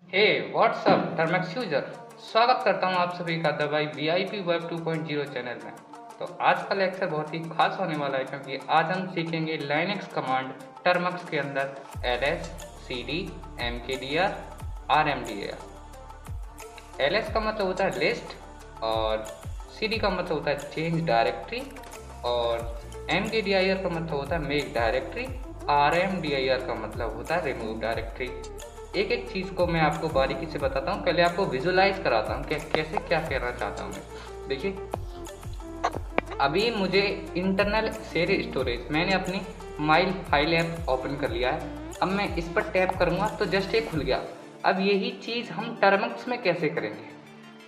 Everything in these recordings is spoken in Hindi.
हे व्हाट्सअप टर्मेक्स यूजर, स्वागत करता हूं आप सभी का दवाई वीआईपी वेब 2.0 चैनल में। तो आज का लेक्चर बहुत ही खास होने वाला है क्योंकि आज हम सीखेंगे लाइनक्स कमांड टर्मेक्स के अंदर ls, cd, mkdir, rmdir। ls का मतलब होता है लिस्ट और cd का मतलब होता है चेंज डायरेक्टरी और mkdir का मतलब होता है मेक डायरेक्टरी, rmdir का मतलब होता है रिमूव डायरेक्टरी। एक एक चीज़ को मैं आपको बारीकी से बताता हूँ। पहले आपको विजुलाइज कराता हूँ कि कैसे क्या करना चाहता हूँ मैं। देखिए, अभी मुझे इंटरनल शेयर स्टोरेज मैंने अपनी माइल फाइल ऐप ओपन कर लिया है। अब मैं इस पर टैप करूँगा तो जस्ट एक खुल गया। अब यही चीज़ हम टर्मेक्स में कैसे करेंगे,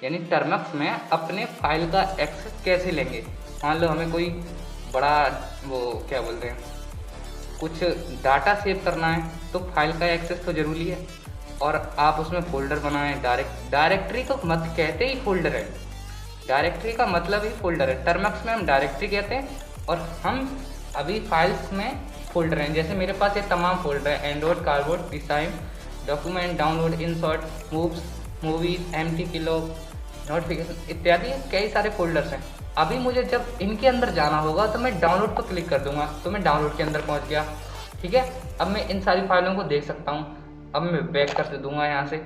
यानी टर्मेक्स में अपने फाइल का एक्सेस कैसे लेंगे। मान लो हमें कोई बड़ा वो क्या बोलते हैं, कुछ डाटा सेव करना है तो फाइल का एक्सेस तो ज़रूरी है और आप उसमें फोल्डर बनाएं। डायरेक्टरी को मत कहते ही फोल्डर है, डायरेक्टरी का मतलब ही फोल्डर है। टर्मेक्स में हम डायरेक्टरी कहते हैं और हम अभी फाइल्स में फोल्डर हैं। जैसे मेरे पास ये तमाम फोल्डर है, android, cardboard, DCIM, document, download, insert, moves, movies, empty kilo, notification इत्यादि कई सारे फोल्डर्स हैं। अभी मुझे जब इनके अंदर जाना होगा तो मैं डाउनलोड पर क्लिक कर दूंगा तो मैं डाउनलोड के अंदर पहुंच गया। ठीक है, अब मैं इन सारी फाइलों को देख सकता हूँ। अब मैं बैक कर दूंगा यहाँ से।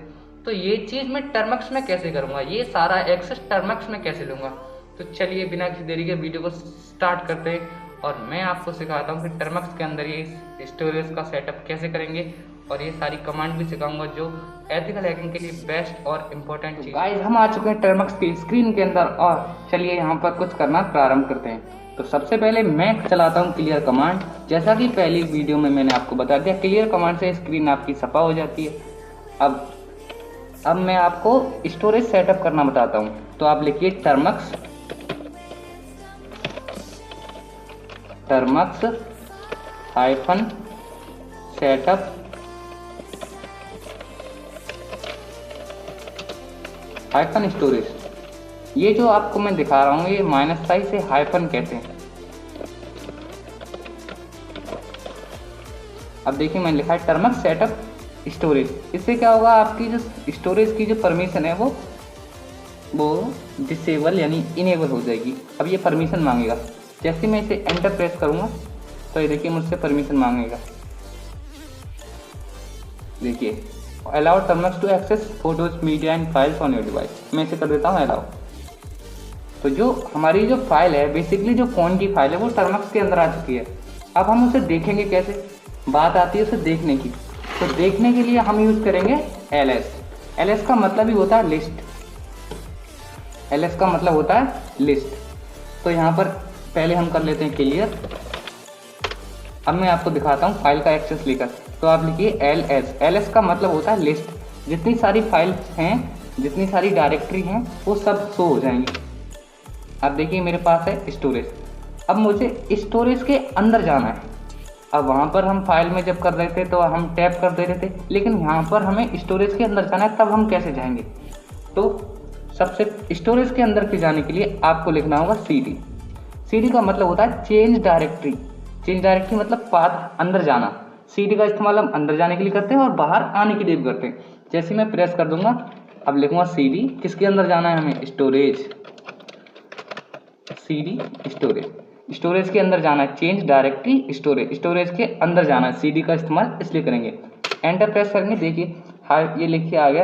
तो ये चीज़ मैं टर्मेक्स में कैसे करूँगा, ये सारा एक्सेस टर्मेक्स में कैसे लूँगा। तो चलिए बिना किसी देरी के वीडियो को स्टार्ट करते हैं और मैं आपको सिखाता हूँ कि टर्मेक्स के अंदर ये स्टोरेज का सेटअप कैसे करेंगे और ये सारी कमांड भी सिखाऊंगा जो एथिकल हैकिंग के लिए बेस्ट और इम्पोर्टेंट चीज़। गाइस, हम आ चुके हैं टर्मेक्स की स्क्रीन के अंदर और चलिए यहाँ पर कुछ करना प्रारंभ करते हैं। तो सबसे पहले मैं चलाता हूँ क्लियर कमांड। जैसा कि पहली वीडियो में मैंने आपको बता दिया, क्लियर कमांड से स्क्रीन आपकी सफा हो जाती है। अब मैं आपको स्टोरेज सेटअप करना बताता हूँ। तो आप लिखिए टर्मेक्स हाइफन सेटअप हाइफन स्टोरेज। ये जो आपको मैं दिखा रहा हूँ ये माइनस साइज से हाइफन कहते हैं। अब देखिए मैंने लिखा है टर्मेक्स सेटअप स्टोरेज। इससे क्या होगा, आपकी जो स्टोरेज की जो परमिशन है वो डिसेबल यानी इनेबल हो जाएगी। अब ये परमिशन मांगेगा। जैसे मैं इसे एंटर प्रेस करूँगा तो ये देखिए मुझसे परमिशन मांगेगा। देखिए, allow Termux to access photos, media and files on your device. मैं इसे कर देता हूँ अलाउ। तो जो हमारी जो फाइल है, बेसिकली जो फ़ोन की फाइल है वो टर्मेक्स के अंदर आ चुकी है। अब हम उसे देखेंगे कैसे, बात आती है उसे देखने की। तो देखने के लिए हम यूज़ करेंगे ls। ls का मतलब ही होता है लिस्ट। ls का मतलब होता है लिस्ट। तो यहाँ पर पहले हम कर लेते हैं क्लियर। अब मैं आपको दिखाता हूँ फाइल का एक्सेस लेकर। तो आप लिखिए ls का मतलब होता है लिस्ट। जितनी सारी फाइल्स हैं, जितनी सारी डायरेक्टरी हैं वो सब शो हो जाएंगी। अब देखिए मेरे पास है स्टोरेज। अब मुझे स्टोरेज के अंदर जाना है। अब वहाँ पर हम फाइल में जब कर रहे थे तो हम टैप कर दे रहे थे, लेकिन यहाँ पर हमें स्टोरेज के अंदर जाना है। तब हम कैसे जाएंगे, तो सबसे स्टोरेज के अंदर के जाने के लिए आपको लिखना होगा cd। cd का मतलब होता है चेंज डायरेक्टरी। चेंज डायरेक्टरी मतलब पाथ, अंदर जाना। cd का इस्तेमाल हम अंदर जाने के लिए करते हैं और बाहर आने के लिए भी करते हैं। जैसे मैं प्रेस कर दूंगा, अब लिखूंगा cd, किसके अंदर जाना है हमें, स्टोरेज। cd स्टोरेज, स्टोरेज के अंदर जाना है। चेंज डायरेक्टरी स्टोरेज, स्टोरेज के अंदर जाना है। cd का इस्तेमाल इसलिए करेंगे। एंटर प्रेस करेंगे, देखिए हाँ ये लिखिए आ गया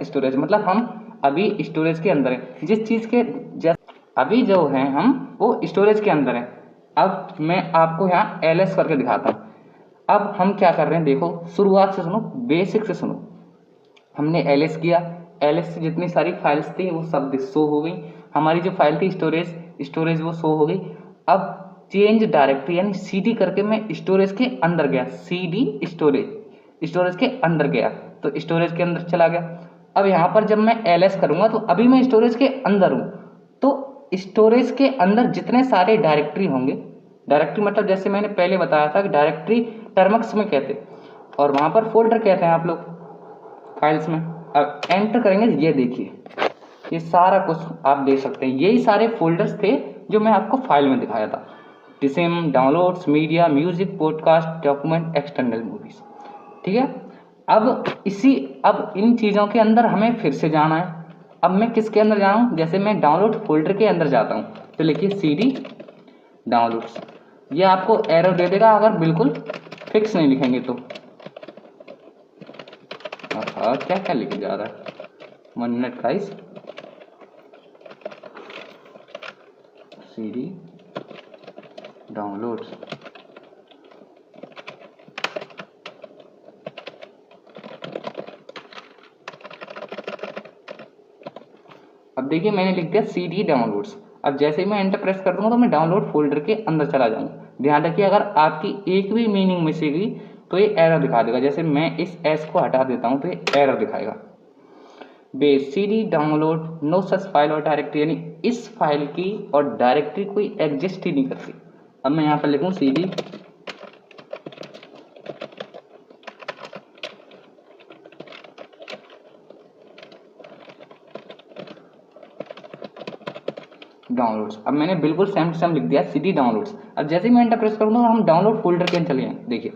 /स्टोरेज, मतलब हम अभी स्टोरेज के अंदर है। जिस चीज़ के अभी जो है हम वो स्टोरेज के अंदर है। अब मैं आपको यहाँ ls करके दिखाता हूँ। अब हम क्या कर रहे हैं, देखो शुरुआत से सुनो, बेसिक से सुनो। हमने ls किया, ls से जितनी सारी फाइल्स थी वो सब शो हो गई। हमारी जो फाइल थी स्टोरेज वो शो हो गई। अब चेंज डायरेक्टरी यानी cd करके मैं स्टोरेज के अंदर गया। cd स्टोरेज के अंदर गया तो स्टोरेज के अंदर चला गया। अब यहाँ पर जब मैं ls करूँगा तो अभी मैं स्टोरेज के अंदर हूँ। तो स्टोरेज के अंदर जितने सारे डायरेक्टरी होंगे, डायरेक्टरी मतलब जैसे मैंने पहले बताया था कि डायरेक्टरी टर्मेक्स में कहते हैं और वहाँ पर फोल्डर कहते हैं आप लोग फाइल्स में। अब एंटर करेंगे, ये देखिए ये सारा कुछ आप देख सकते हैं। यही सारे फोल्डर्स थे जो मैं आपको फाइल में दिखाया था। DCIM, downloads, media, music, podcast, document, external movies. ठीक है, अब इन चीज़ों के अंदर हमें फिर से जाना है। अब मैं किसके अंदर जाऊँ, जैसे मैं डाउनलोड फोल्डर के अंदर जाता हूँ तो लिखिए CD डाउनलोड्स। ये आपको एरर दे देगा अगर बिल्कुल फिक्स नहीं लिखेंगे तो। हाँ क्या क्या लिखे जा रहा है, 1 मिनट गाइस। CD डाउनलोड्स, अब देखिए मैंने लिख दिया CD डाउनलोड्स। अब जैसे ही मैं एंटर प्रेस कर दूंगा तो मैं डाउनलोड फोल्डर के अंदर चला जाऊंगा। ध्यान रखिए अगर आपकी एक भी मीनिंग मिस गई तो ये एरर दिखा देगा। जैसे मैं इस एस को हटा देता हूँ तो ये एरर दिखाएगा, bash CD download no such file और डायरेक्टरी, यानी इस फाइल की और डायरेक्टरी कोई एग्जिस्ट ही नहीं करती। अब मैं यहाँ पर लिखूँ CD डाउनलोड्स। अब मैंने बिल्कुल सेम टू सेम लिख दिया CD डाउनलोड्स। अब जैसे ही मैं एंटर प्रेस करूँगा हम डाउनलोड फोल्डर के अंदर चले जाएंगे। देखिए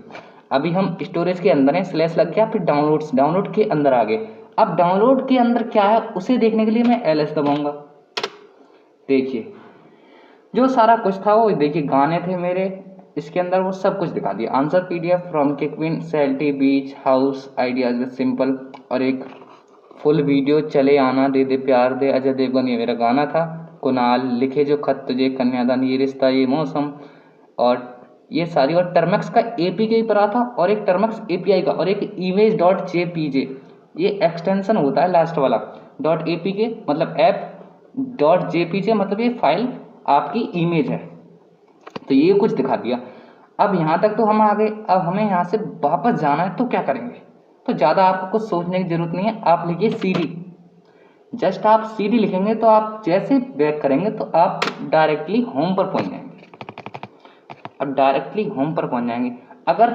अभी हम स्टोरेज के अंदर हैं, स्लैश लग गया, फिर डाउनलोड्स, डाउनलोड के अंदर आ गए। अब डाउनलोड के अंदर क्या है उसे देखने के लिए मैं LS दबाऊंगा। देखिए जो सारा कुछ था वो, देखिए गाने थे मेरे इसके अंदर, वो सब कुछ दिखा दिया। आंसर PDF फ्रॉम किकविन, सेल्टी beach house, ideas with simple, और एक फुल वीडियो चले आना, दे दे प्यार दे, अजय देवगन ये मेरा गाना था। कुणाल लिखे जो खत तुझे, कन्यादान, ये रिश्ता ये मौसम, और ये सारी, और टर्मक्स का APK पर आता, और एक टर्मक्स API का, और एक image.jpg, ये एक्सटेंशन होता है लास्ट वाला। .apk मतलब ऐप, .jpg मतलब ये फाइल आपकी इमेज है। तो ये कुछ दिखा दिया। अब यहाँ तक तो हम आ गए। अब हमें यहाँ से वापस जाना है तो क्या करेंगे, तो ज़्यादा आपको कुछ सोचने की जरूरत नहीं है। आप लिखिए CD, जस्ट आप CD लिखेंगे तो आप जैसे बैक करेंगे तो आप डायरेक्टली होम पर पहुँच जाएंगे। अब डायरेक्टली होम पर पहुँच जाएंगे। अगर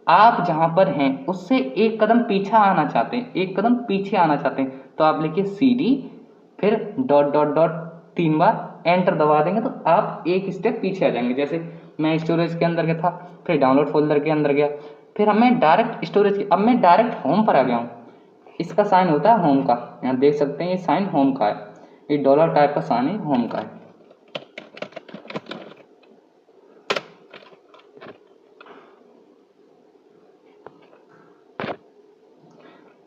आप जहाँ पर हैं उससे एक कदम पीछे आना चाहते हैं, एक कदम पीछे आना चाहते हैं, तो आप लिखिए CD फिर डॉट डॉट डॉट 3 बार एंटर दबा देंगे तो आप एक स्टेप पीछे आ जाएंगे। जैसे मैं स्टोरेज के अंदर गया था, फिर डाउनलोड फोल्डर के अंदर गया, फिर हमें डायरेक्ट स्टोरेज की, अब मैं डायरेक्ट होम पर आ गया हूँ। इसका साइन होता है होम का, यहाँ देख सकते हैं ये साइन होम का है, ये डॉलर टाइप का साइन है, होम का है।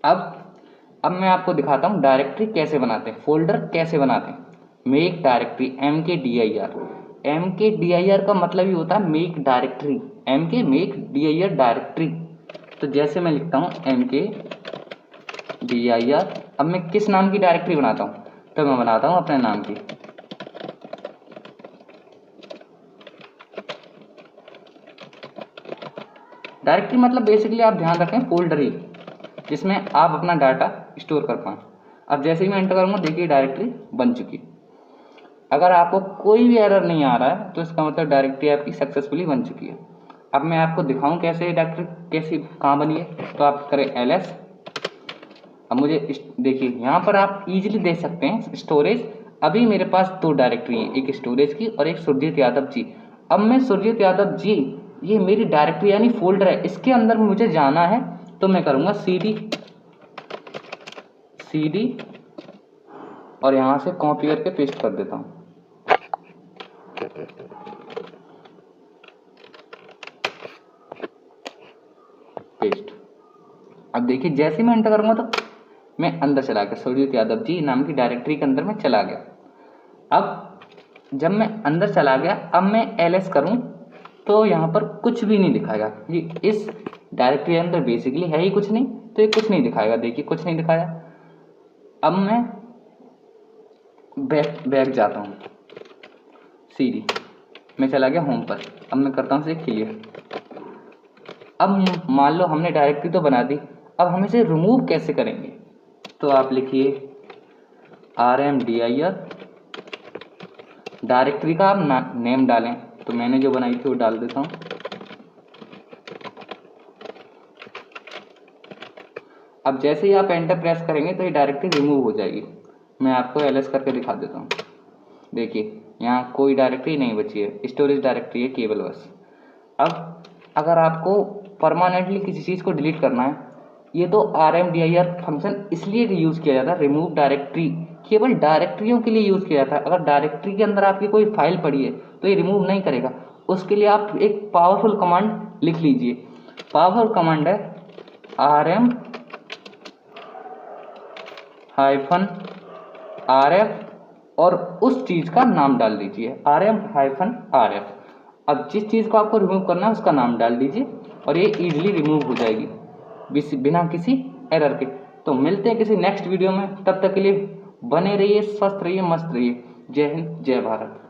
अब मैं आपको दिखाता हूँ डायरेक्टरी कैसे बनाते हैं, फोल्डर कैसे बनाते हैं। मेक डायरेक्टरी, MKDIR का मतलब ही होता है make directory, make DIR directory. तो जैसे मैं लिखता हूँ MKDIR, अब मैं किस नाम की डायरेक्टरी बनाता हूँ, तो मैं बनाता हूँ अपने नाम की। डायरेक्टरी मतलब बेसिकली आप ध्यान रखें फोल्डर ही, जिसमें आप अपना डाटा स्टोर कर पाएँ। अब जैसे ही मैं एंटर करूँगा देखिए डायरेक्टरी बन चुकी। अगर आपको कोई भी एरर नहीं आ रहा है तो इसका मतलब डायरेक्टरी आपकी सक्सेसफुली बन चुकी है। अब मैं आपको दिखाऊं कैसे डायरेक्टरी कैसी कहाँ बनी है, तो आप करें LS। अब मुझे देखिए यहाँ पर आप इजीली देख सकते हैं स्टोरेज। अभी मेरे पास 2 डायरेक्टरी हैं, एक स्टोरेज की और एक सुरजीत यादव जी। अब मैं सुरजीत यादव जी, ये मेरी डायरेक्टरी यानी फोल्डर है, इसके अंदर मुझे जाना है तो मैं करूँगा CD और यहाँ से कॉपी करके पेस्ट कर देता हूँ। पेस्ट। अब देखिए जैसे मैं एंटर करूँगा तो मैं अंदर चला गया, सुरजीत यादव जी नाम की डायरेक्टरी के अंदर मैं चला गया। अब जब मैं अंदर चला गया, अब मैं LS करूँ तो यहाँ पर कुछ भी नहीं दिखाएगा। ये इस डायरेक्टरी के अंदर बेसिकली है ही कुछ नहीं, तो ये कुछ नहीं दिखाएगा। देखिए कुछ नहीं दिखाया। अब मैं बैक जाता हूँ, CD मैं चला गया होम पर। अब मैं करता हूँ इसे क्लियर। अब मान लो हमने डायरेक्टरी तो बना दी, अब हम इसे रिमूव कैसे करेंगे, तो आप लिखिए RMDIR, डायरेक्टरी का आप नेम डालें, तो मैंने जो बनाई थी वो डाल देता हूँ। अब जैसे ही आप एंटर प्रेस करेंगे तो ये डायरेक्टरी रिमूव हो जाएगी। मैं आपको LS करके दिखा देता हूँ। देखिए यहाँ कोई डायरेक्टरी नहीं बची है, स्टोरेज डायरेक्टरी है केवल बस। अब अगर आपको परमानेंटली किसी चीज़ को डिलीट करना है ये तो RMDIR फंक्शन इसलिए यूज़ किया जाता है, रिमूव डायरेक्टरी, केवल डायरेक्टरियों के लिए यूज़ किया जाता है। अगर डायरेक्टरी के अंदर आपकी कोई फाइल पड़ी है तो ये रिमूव नहीं करेगा। उसके लिए आप एक पावरफुल कमांड लिख लीजिए। पावरफुल कमांड है RM-RF और उस चीज़ का नाम डाल दीजिए, RM-RF। अब जिस चीज़ को आपको रिमूव करना है उसका नाम डाल दीजिए और ये इजीली रिमूव हो जाएगी बिना किसी एरर के। तो मिलते हैं किसी नेक्स्ट वीडियो में, तब तक के लिए बने रहिए, स्वस्थ रहिए, मस्त रहिए। जय हिंद, जय भारत।